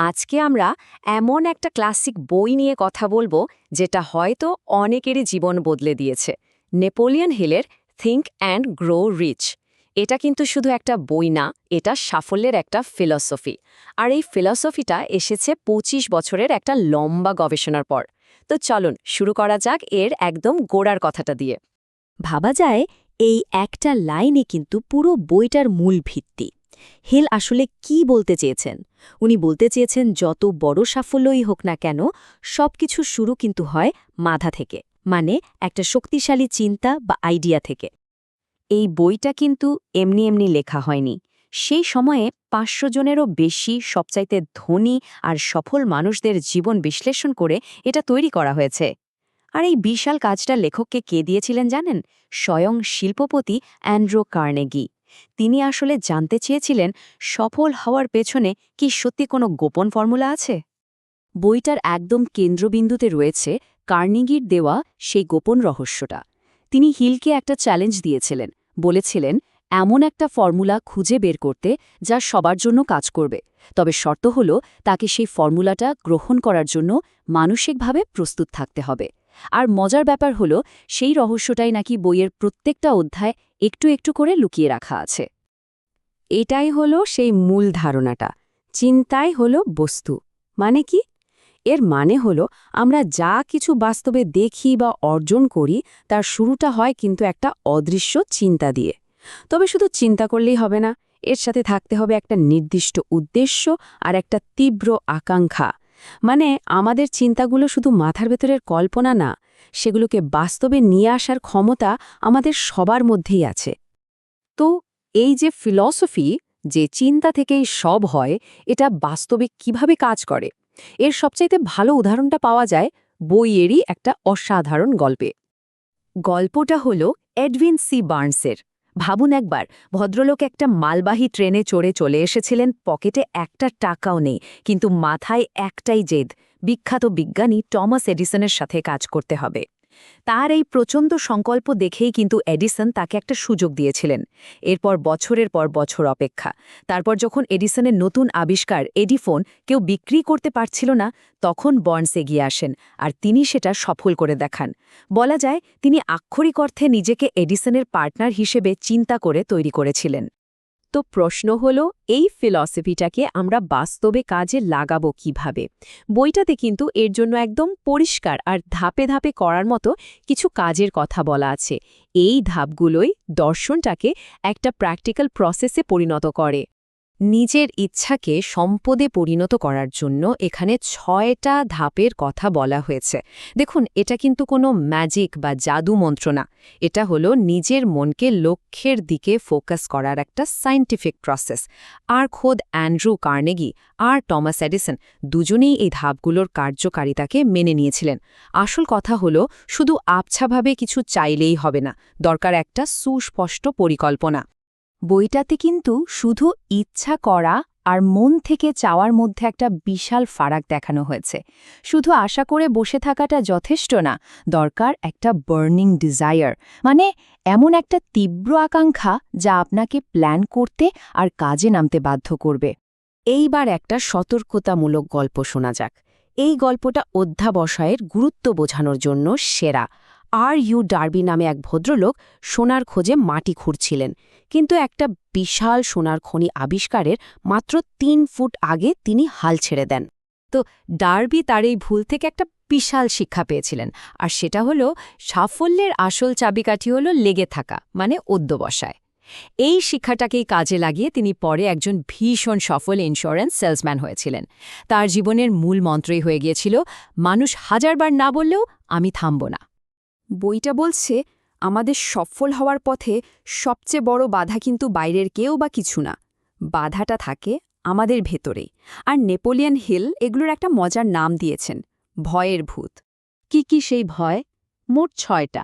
আজকে আমরা এমন একটা ক্লাসিক বই নিয়ে কথা বলবো যেটা হয়তো অনেকেরই জীবন বদলে দিয়েছে। নেপোলিয়ন হিলের থিঙ্ক অ্যান্ড গ্রো রিচ। এটা কিন্তু শুধু একটা বই না, এটা সাফল্যের একটা ফিলসফি। আর এই ফিলসফিটা এসেছে ২৫ বছরের একটা লম্বা গবেষণার পর। তো চলুন শুরু করা যাক এর একদম গোড়ার কথাটা দিয়ে। ভাবা যায় এই একটা লাইনে কিন্তু পুরো বইটার মূল ভিত্তি। হিল আসলে কি বলতে চেয়েছেন? উনি বলতে চেয়েছেন যত বড় সাফল্যই হোক না কেন, সবকিছু শুরু কিন্তু হয় মাথা থেকে, মানে একটা শক্তিশালী চিন্তা বা আইডিয়া থেকে। এই বইটা কিন্তু এমনি এমনি লেখা হয়নি। সেই সময়ে ৫০০ জনেরও বেশি সবচাইতে ধনী আর সফল মানুষদের জীবন বিশ্লেষণ করে এটা তৈরি করা হয়েছে। আর এই বিশাল কাজটা লেখককে কে দিয়েছিলেন জানেন? স্বয়ং শিল্পপতি অ্যান্ড্রু কার্নেগি। তিনি আসলে জানতে চেয়েছিলেন সফল হওয়ার পেছনে কি সত্যি কোনো গোপন ফর্মুলা আছে। বইটার একদম কেন্দ্রবিন্দুতে রয়েছে কার্নেগির দেওয়া সেই গোপন রহস্যটা। তিনি হিলকে একটা চ্যালেঞ্জ দিয়েছিলেন, বলেছিলেন এমন একটা ফর্মুলা খুঁজে বের করতে যা সবার জন্য কাজ করবে, তবে শর্ত হল তাকে সেই ফর্মুলাটা গ্রহণ করার জন্য মানসিকভাবে প্রস্তুত থাকতে হবে। আর মজার ব্যাপার হল সেই রহস্যটাই নাকি বইয়ের প্রত্যেকটা অধ্যায় একটু একটু করে লুকিয়ে রাখা আছে। এটাই হলো সেই মূল ধারণাটা। চিন্তাই হলো বস্তু। মানে কি? এর মানে হলো আমরা যা কিছু বাস্তবে দেখি বা অর্জন করি তার শুরুটা হয় কিন্তু একটা অদৃশ্য চিন্তা দিয়ে। তবে শুধু চিন্তা করলেই হবে না, এর সাথে থাকতে হবে একটা নির্দিষ্ট উদ্দেশ্য আর একটা তীব্র আকাঙ্ক্ষা। মানে আমাদের চিন্তাগুলো শুধু মাথার ভেতরের কল্পনা না, সেগুলোকে বাস্তবে নিয়ে আসার ক্ষমতা আমাদের সবার মধ্যেই আছে। তো এই যে ফিলসফি, যে চিন্তা থেকেই সব হয়, এটা বাস্তবে কিভাবে কাজ করে এর সবচাইতে ভালো উদাহরণটা পাওয়া যায় বইয়েরই একটা অসাধারণ গল্পে। গল্পটা হলো এডউইন সি বার্নসের। ভাবুন একবার, ভদ্রলোক একটা মালবাহী ট্রেনে চড়ে চলে এসেছিলেন, পকেটে একটা টাকাও নেই, কিন্তু মাথায় একটাই জেদ, বিখ্যাত বিজ্ঞানী টমাস এডিসনের সাথে কাজ করতে হবে। তার এই প্রচণ্ড সংকল্প দেখেই কিন্তু এডিসন তাকে একটা সুযোগ দিয়েছিলেন। এরপর বছরের পর বছর অপেক্ষা। তারপর যখন এডিসনের নতুন আবিষ্কার এডিফোন কেউ বিক্রি করতে পারছিল না, তখন বার্নস এগিয়ে আসেন আর তিনি সেটা সফল করে দেখান। বলা যায় তিনি আক্ষরিক অর্থে নিজেকে এডিসনের পার্টনার হিসেবে চিন্তা করে তৈরি করেছিলেন। তো প্রশ্ন হলো, এই ফিলসফিটাকে আমরা বাস্তবে কাজে লাগাবো কিভাবে? বইটাতে কিন্তু এর জন্য একদম পরিষ্কার আর ধাপে ধাপে করার মতো কিছু কাজের কথা বলা আছে। এই ধাপগুলোই দর্শনটাকে একটা প্র্যাকটিক্যাল প্রসেসে পরিণত করে। নিজের ইচ্ছাকে সম্পদে পরিণত করার জন্য এখানে ৬টা ধাপের কথা বলা হয়েছে। দেখুন, এটা কিন্তু কোনো ম্যাজিক বা জাদু মন্ত্র না। এটা হলো নিজের মনকে লক্ষ্যের দিকে ফোকাস করার একটা সায়েন্টিফিক প্রসেস। আর খোদ অ্যান্ড্রু কার্নেগি আর টমাস এডিসন দুজনেই এই ধাপগুলোর কার্যকারিতাকে মেনে নিয়েছিলেন। আসল কথা হলো শুধু আবছাভাবে কিছু চাইলেই হবে না, দরকার একটা সুস্পষ্ট পরিকল্পনা। বইটাতে কিন্তু শুধু ইচ্ছা করা আর মন থেকে চাওয়ার মধ্যে একটা বিশাল ফারাক দেখানো হয়েছে। শুধু আশা করে বসে থাকাটা যথেষ্ট না, দরকার একটা বার্নিং ডিজায়ার, মানে এমন একটা তীব্র আকাঙ্ক্ষা যা আপনাকে প্ল্যান করতে আর কাজে নামতে বাধ্য করবে। এইবার একটা সতর্কতামূলক গল্প শোনা যাক। এই গল্পটা অধ্যাবসায়ের গুরুত্ব বোঝানোর জন্য সেরা। ইউ ডার্বি নামে এক ভদ্রলোক সোনার খোঁজে মাটি খুঁড়ছিলেন, কিন্তু একটা বিশাল সোনার খনি আবিষ্কারের মাত্র ৩ ফুট আগে তিনি হাল ছেড়ে দেন। তো ডার্বি তার এই ভুল থেকে একটা বিশাল শিক্ষা পেয়েছিলেন, আর সেটা হলো সাফল্যের আসল চাবিকাঠি হলো লেগে থাকা, মানে অধ্যবসায়। এই শিক্ষাটাকেই কাজে লাগিয়ে তিনি পরে একজন ভীষণ সফল ইন্স্যুরেন্স সেলসম্যান হয়েছিলেন। তার জীবনের মূল মন্ত্রই হয়ে গিয়েছিল, মানুষ হাজারবার না বললেও আমি থামব না। বইটা বলছে আমাদের সফল হওয়ার পথে সবচেয়ে বড় বাধা কিন্তু বাইরের কেউ বা কিছু না, বাধাটা থাকে আমাদের ভেতরেই। আর নেপোলিয়ন হিল এগুলোর একটা মজার নাম দিয়েছেন, ভয়ের ভূত। কি সেই ভয়? মোট ৬টা।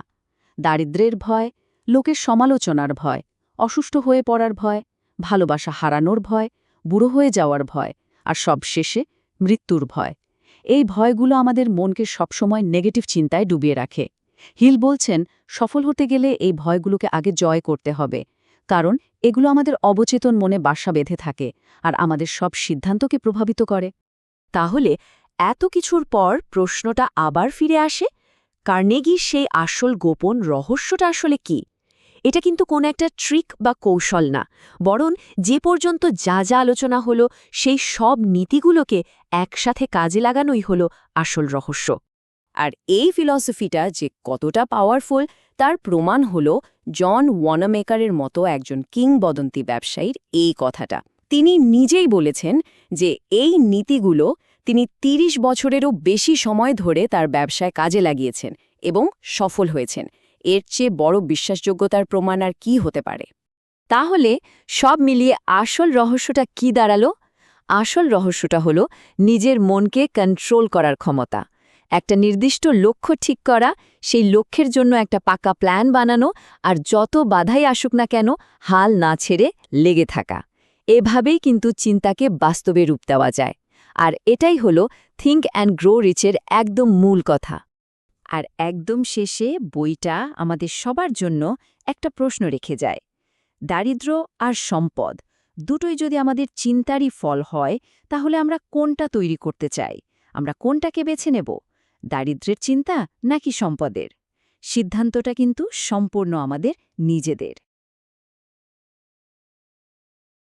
দারিদ্র্যের ভয়, লোকের সমালোচনার ভয়, অসুস্থ হয়ে পড়ার ভয়, ভালোবাসা হারানোর ভয়, বুড়ো হয়ে যাওয়ার ভয়, আর সবশেষে মৃত্যুর ভয়। এই ভয়গুলো আমাদের মনকে সবসময় নেগেটিভ চিন্তায় ডুবিয়ে রাখে। হিল বলছেন সফল হতে গেলে এই ভয়গুলোকে আগে জয় করতে হবে, কারণ এগুলো আমাদের অবচেতন মনে বাসা বেঁধে থাকে আর আমাদের সব সিদ্ধান্তকে প্রভাবিত করে। তাহলে এত কিছুর পর প্রশ্নটা আবার ফিরে আসে, কার্নেগির সেই আসল গোপন রহস্যটা আসলে কি? এটা কিন্তু কোনো একটা ট্রিক বা কৌশল না, বরং যে পর্যন্ত যা যা আলোচনা হলো সেই সব নীতিগুলোকে একসাথে কাজে লাগানোই হলো আসল রহস্য। আর এই ফিলসফিটা যে কতটা পাওয়ারফুল তার প্রমাণ হলো জন ওয়ানামেকারের মতো একজন কিংবদন্তি ব্যবসায়ীর এই কথাটা। তিনি নিজেই বলেছেন যে এই নীতিগুলো তিনি ৩০ বছরেরও বেশি সময় ধরে তার ব্যবসায় কাজে লাগিয়েছেন এবং সফল হয়েছেন। এর চেয়ে বড় বিশ্বাসযোগ্যতার প্রমাণ আর কি হতে পারে? তাহলে সব মিলিয়ে আসল রহস্যটা কি দাঁড়ালো? আসল রহস্যটা হলো নিজের মনকে কন্ট্রোল করার ক্ষমতা। একটা নির্দিষ্ট লক্ষ্য ঠিক করা, সেই লক্ষ্যের জন্য একটা পাকা প্ল্যান বানানো, আর যত বাধাই আসুক না কেন হাল না ছেড়ে লেগে থাকা। এভাবেই কিন্তু চিন্তাকে বাস্তবে রূপ দেওয়া যায়। আর এটাই হলো থিঙ্ক অ্যান্ড গ্রো রিচের একদম মূল কথা। আর একদম শেষে বইটা আমাদের সবার জন্য একটা প্রশ্ন রেখে যায়। দারিদ্র্য আর সম্পদ দুটোই যদি আমাদের চিন্তারই ফল হয়, তাহলে আমরা কোনটা তৈরি করতে চাই? আমরা কোনটাকে বেছে নেব? দারিদ্র্যের চিন্তা নাকি সম্পদের? সিদ্ধান্তটা কিন্তু সম্পূর্ণ আমাদের নিজেদের।